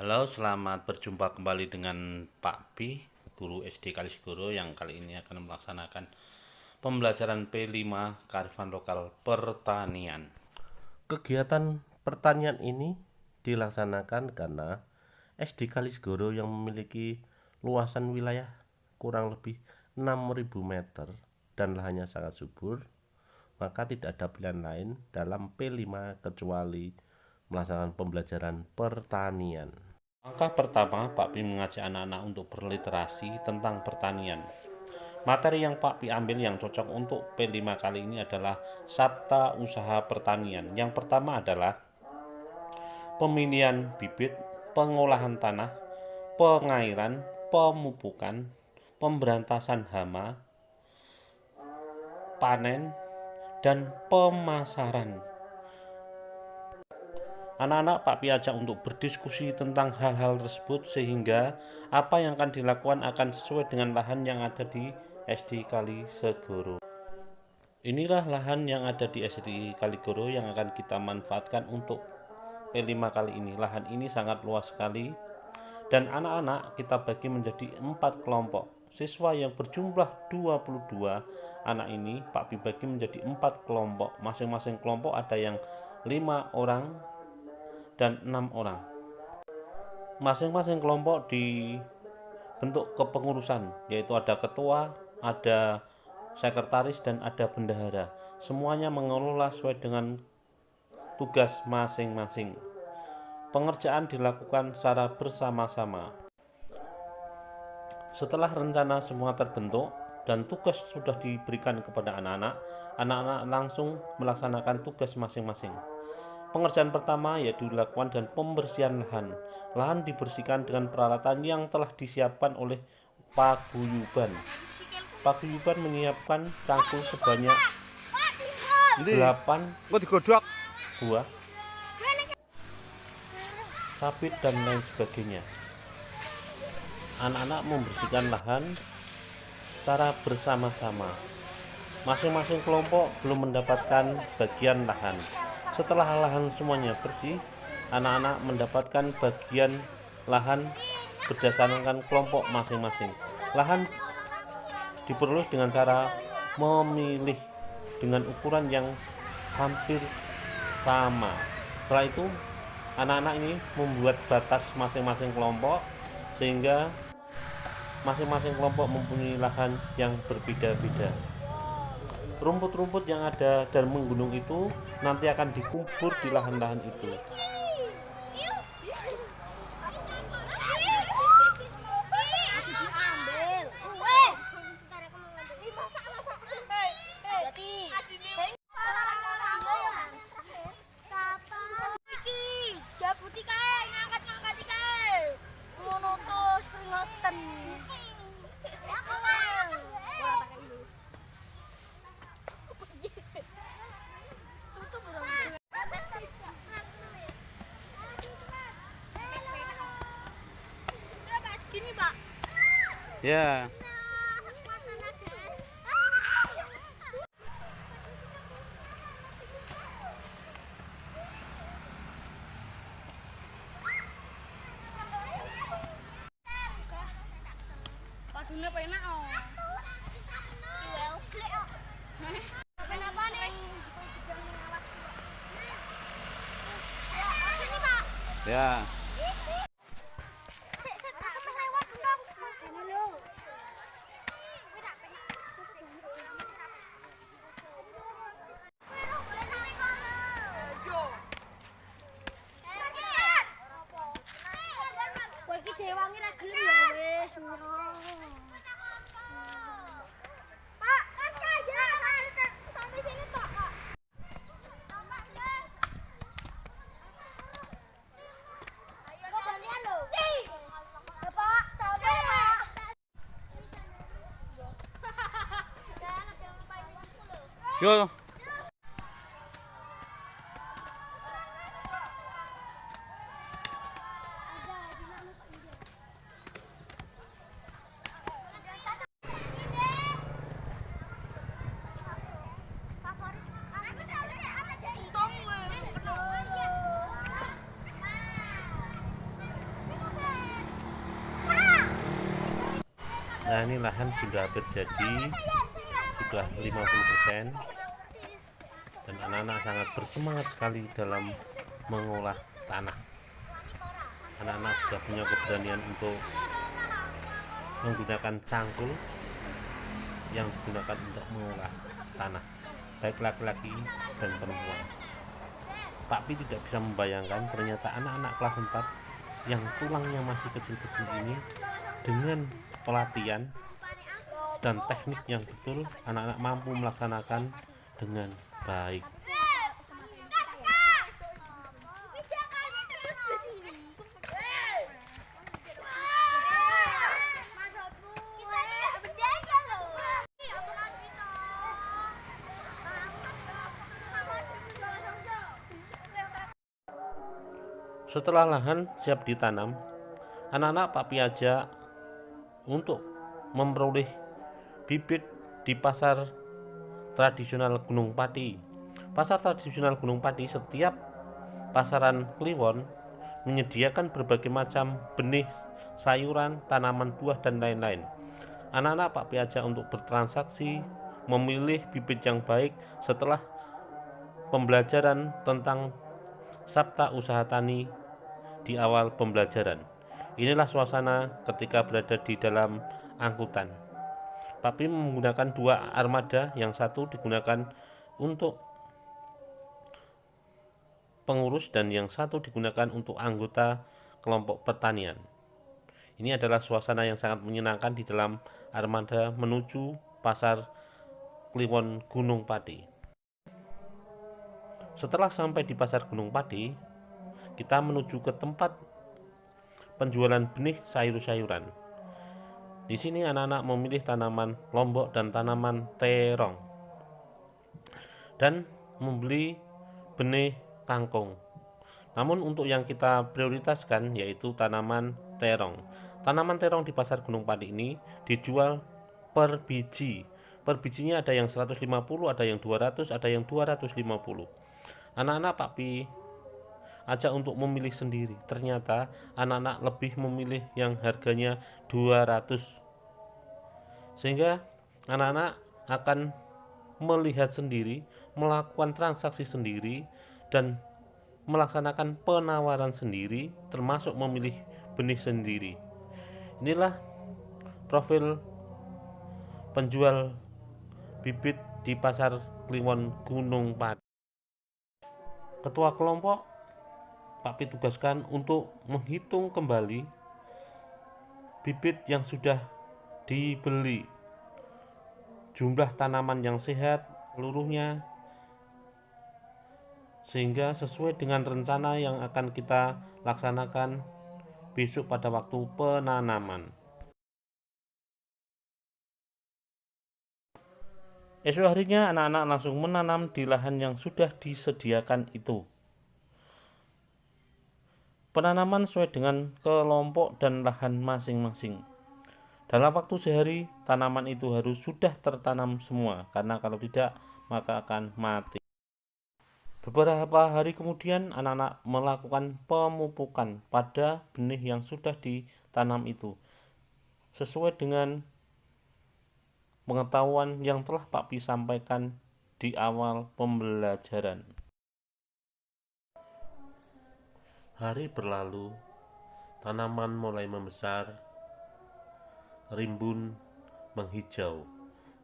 Halo, selamat berjumpa kembali dengan Pak Bi, guru SD Kalisegoro yang kali ini akan melaksanakan pembelajaran P5 Kearifan Lokal Pertanian. Kegiatan pertanian ini dilaksanakan karena SD Kalisegoro yang memiliki luasan wilayah kurang lebih 6.000 meter dan lahannya sangat subur, maka tidak ada pilihan lain dalam P5 kecuali melaksanakan pembelajaran pertanian. Langkah pertama, Pak Bi mengajak anak-anak untuk berliterasi tentang pertanian. Materi yang Pak Bi ambil yang cocok untuk P5 kali ini adalah Sabta Usaha Pertanian. Yang pertama adalah pemilihan bibit, pengolahan tanah, pengairan, pemupukan, pemberantasan hama, panen, dan pemasaran. Anak-anak Pak Pi ajak untuk berdiskusi tentang hal-hal tersebut sehingga apa yang akan dilakukan akan sesuai dengan lahan yang ada di SD Kalisegoro. Inilah lahan yang ada di SD Kalisegoro yang akan kita manfaatkan untuk P5 kali ini. Lahan ini sangat luas sekali dan anak-anak kita bagi menjadi 4 kelompok. Siswa yang berjumlah 22 anak ini Pak Pi bagi menjadi 4 kelompok. Masing-masing kelompok ada yang 5 orang dan 6 orang. Masing-masing kelompok dibentuk kepengurusan, yaitu ada ketua, ada sekretaris, dan ada bendahara. Semuanya mengelola sesuai dengan tugas masing-masing. Pengerjaan dilakukan secara bersama-sama. Setelah rencana semua terbentuk dan tugas sudah diberikan kepada anak-anak, anak-anak langsung melaksanakan tugas masing-masing. Pengerjaan pertama yaitu dilakukan dengan pembersihan lahan. Lahan dibersihkan dengan peralatan yang telah disiapkan oleh paguyuban. Paguyuban menyiapkan cangkul sebanyak 8 buah, sabit dan lain sebagainya. Anak-anak membersihkan lahan secara bersama-sama. Masing-masing kelompok belum mendapatkan bagian lahan. Setelah lahan semuanya bersih, anak-anak mendapatkan bagian lahan berdasarkan kelompok masing-masing. Lahan diperoleh dengan cara memilih dengan ukuran yang hampir sama. Setelah itu, anak-anak ini membuat batas masing-masing kelompok sehingga masing-masing kelompok mempunyai lahan yang berbeda-beda. Rumput-rumput yang ada dan menggunung itu nanti akan dikubur di lahan-lahan itu. Gini, Pak. Ya. Padune penak oh. Kenapa nih? Sini, Pak. Ya. Kowe iki dewangi ra gelem ya wis. Pak, kan aja sampai sini tok, Pak. Ayo gantian lho. Ya, Pak, capek, Pak. Yo. Nah, ini lahan sudah hampir jadi, sudah 50%, dan anak-anak sangat bersemangat sekali dalam mengolah tanah. Anak-anak sudah punya keberanian untuk menggunakan cangkul yang digunakan untuk mengolah tanah, baik laki-laki dan perempuan. Pak Pi tidak bisa membayangkan ternyata anak-anak kelas 4 yang tulangnya masih kecil-kecil ini, dengan pelatihan dan teknik yang betul, anak-anak mampu melaksanakan dengan baik. Setelah lahan siap ditanam, anak-anak Pak Pi ajak untuk memperoleh bibit di pasar tradisional Gunung Pati. Pasar tradisional Gunung Pati, setiap pasaran kliwon menyediakan berbagai macam benih sayuran, tanaman buah, dan lain-lain. Anak-anak Pak Pi ajak untuk bertransaksi, memilih bibit yang baik setelah pembelajaran tentang Sabta Usaha Tani di awal pembelajaran. Inilah suasana ketika berada di dalam angkutan. Pak Pi menggunakan 2 armada, yang satu digunakan untuk pengurus dan yang satu digunakan untuk anggota kelompok pertanian. Ini adalah suasana yang sangat menyenangkan di dalam armada menuju pasar kliwon Gunung Pati. Setelah sampai di pasar Gunung Pati, kita menuju ke tempat penjualan benih sayur-sayuran. Di sini anak-anak memilih tanaman lombok dan tanaman terong, dan membeli benih kangkung. Namun untuk yang kita prioritaskan yaitu tanaman terong. Tanaman terong di pasar Gunung Pati ini dijual per biji. Per bijinya ada yang 150, ada yang 200, ada yang 250. Anak-anak Pak Pi ajak untuk memilih sendiri. Ternyata anak-anak lebih memilih yang harganya 200. Sehingga anak-anak akan melihat sendiri, melakukan transaksi sendiri, dan melaksanakan penawaran sendiri, termasuk memilih benih sendiri. Inilah profil penjual bibit di pasar kliwon Gunung Pati. Ketua kelompok Pak Pi tugaskan untuk menghitung kembali bibit yang sudah dibeli, jumlah tanaman yang sehat seluruhnya, sehingga sesuai dengan rencana yang akan kita laksanakan besok pada waktu penanaman. Esok harinya anak-anak langsung menanam di lahan yang sudah disediakan itu. Penanaman sesuai dengan kelompok dan lahan masing-masing. Dalam waktu sehari, tanaman itu harus sudah tertanam semua, karena kalau tidak maka akan mati. Beberapa hari kemudian anak-anak melakukan pemupukan pada benih yang sudah ditanam itu, sesuai dengan pengetahuan yang telah Pak Pi sampaikan di awal pembelajaran. Hari berlalu, tanaman mulai membesar, rimbun, menghijau.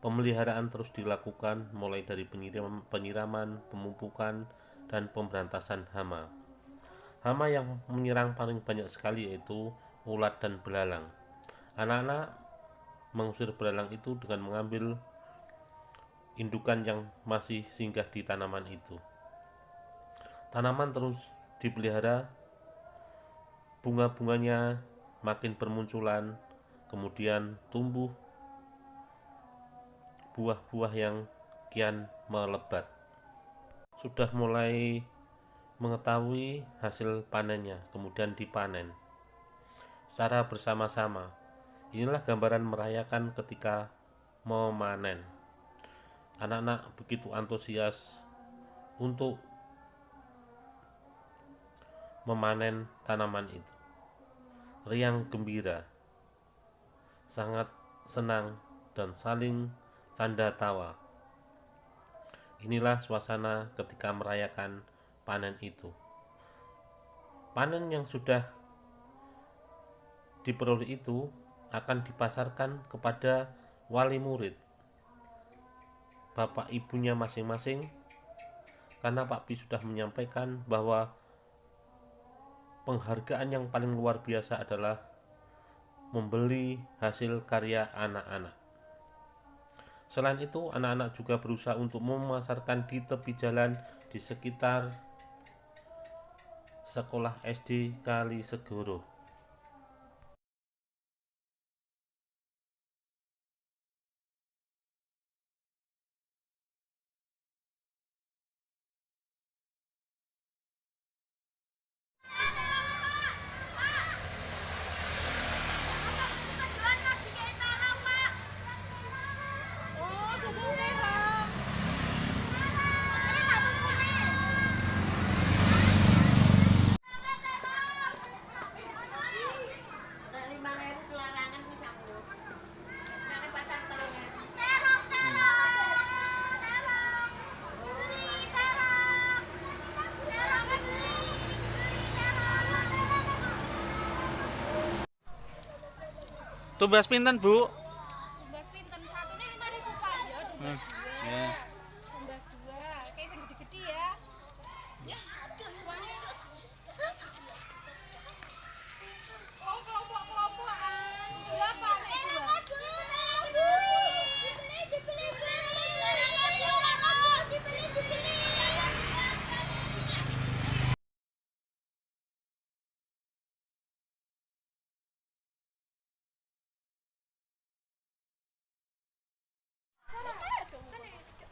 Pemeliharaan terus dilakukan, mulai dari penyiraman, pemupukan, dan pemberantasan hama. Hama yang menyerang paling banyak sekali yaitu ulat dan belalang. Anak-anak mengusir belalang itu dengan mengambil indukan yang masih singgah di tanaman itu. Tanaman terus dipelihara, bunga-bunganya makin bermunculan, kemudian tumbuh buah-buah yang kian melebat. Sudah mulai mengetahui hasil panennya, kemudian dipanen secara bersama-sama. Inilah gambaran merayakan ketika memanen. Anak-anak begitu antusias untuk memanen tanaman itu. Riang gembira, sangat senang, dan saling canda tawa. Inilah suasana ketika merayakan panen itu. Panen yang sudah diperoleh itu akan dipasarkan kepada wali murid, bapak ibunya masing-masing, karena Pak Pi sudah menyampaikan bahwa penghargaan yang paling luar biasa adalah membeli hasil karya anak-anak. Selain itu, anak-anak juga berusaha untuk memasarkan di tepi jalan di sekitar sekolah SD Kalisegoro. Tumbas pinten, Bu? Tumbas pinten satune 5.000 Pak ya, tumbas dua. Ya. Tumbas dua. Kayak sing gede-gede ya. Ya, aduh uangnya. Oh, kelompok-kelompokan. Berapa nek dua? Dibeli.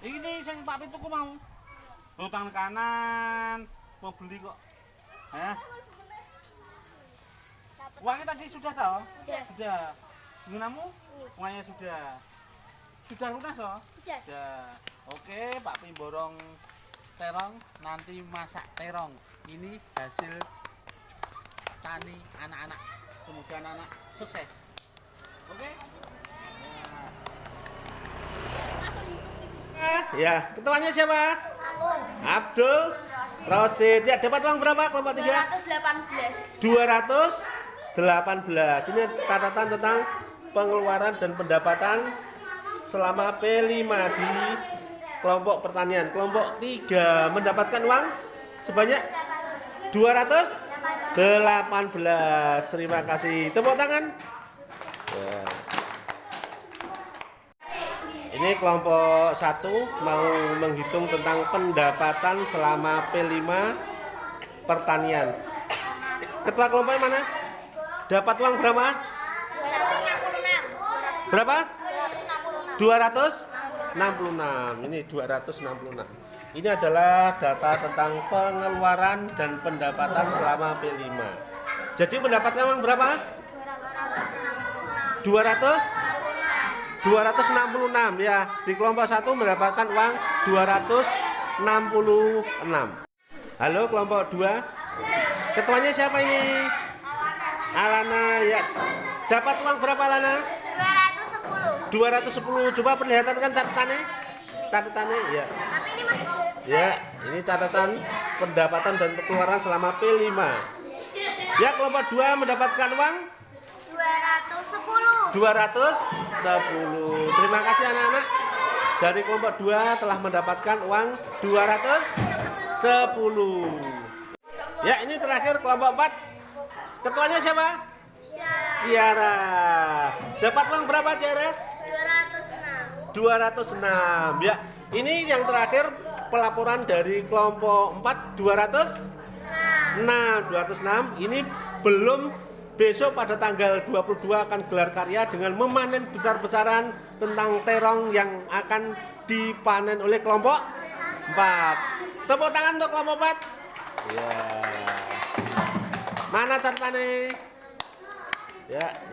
Ini sing Pak Pi tuku mau. Utang kanan, mau beli kok. Uangnya tadi sudah toh? Sudah. Gunamu? Uangnya sudah. Sudah lunas toh? Sudah. Oke, Pak Pi borong terong, nanti masak terong. Ini hasil tani anak-anak. Semoga anak-anak sukses. Oke? Ya, ketuanya siapa? Abdul Rosid. Ya, dapat uang berapa kelompok 3? 218. Ini catatan tentang pengeluaran dan pendapatan selama P5 di kelompok pertanian. Kelompok 3 mendapatkan uang sebanyak 218. Terima kasih. Tepuk tangan. Ya. Ini kelompok 1 mau menghitung tentang pendapatan selama P5 pertanian. Ketua kelompoknya mana? Dapat uang berapa? 266. Berapa? 266. 266. Ini 266. Ini adalah data tentang pengeluaran dan pendapatan selama P5. Jadi mendapatkan uang berapa? 266 ya. Di kelompok 1 mendapatkan uang 266. Halo kelompok 2. Ketuanya siapa ini? Alana ya. Dapat uang berapa Alana? 210. Coba perlihatkan catatannya. Catatannya ya. Tapi ini masih Ya, ini catatan pendapatan dan pengeluaran selama P5. Ya, kelompok 2 mendapatkan uang 210. Terima kasih anak-anak. Dari kelompok 2 telah mendapatkan uang 210. Ya, ini terakhir kelompok 4. Ketuanya siapa? Ciara. Dapat uang berapa Ciara? 206. Ya, ini yang terakhir pelaporan dari kelompok 4 206. Ini belum, besok pada tanggal 22 akan gelar karya dengan memanen besar-besaran tentang terong yang akan dipanen oleh kelompok 4. Tepuk tangan untuk kelompok 4. Ya. Mana catatannya?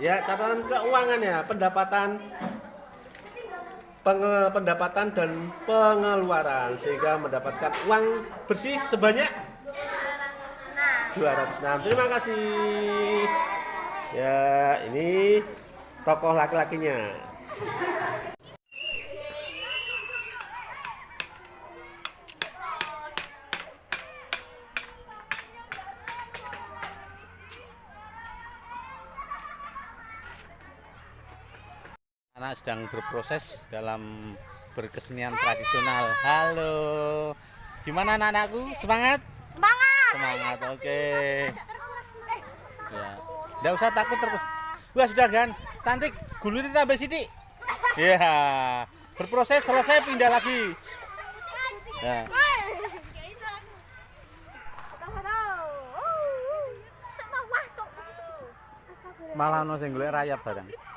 Ya, catatan keuangan ya, pendapatan dan pengeluaran sehingga mendapatkan uang bersih sebanyak 206. Terima kasih. Ya, ini tokoh laki-lakinya. Anak sedang berproses dalam berkesenian tradisional. Halo, gimana anak-anakku? Semangat? Semangat. Semangat, oke. Ya, nggak usah takut terus. Wah sudah kan, cantik. Gulutin tambah sini. Ya, berproses selesai pindah lagi. Ya. Malah ono sing golek rayap barang.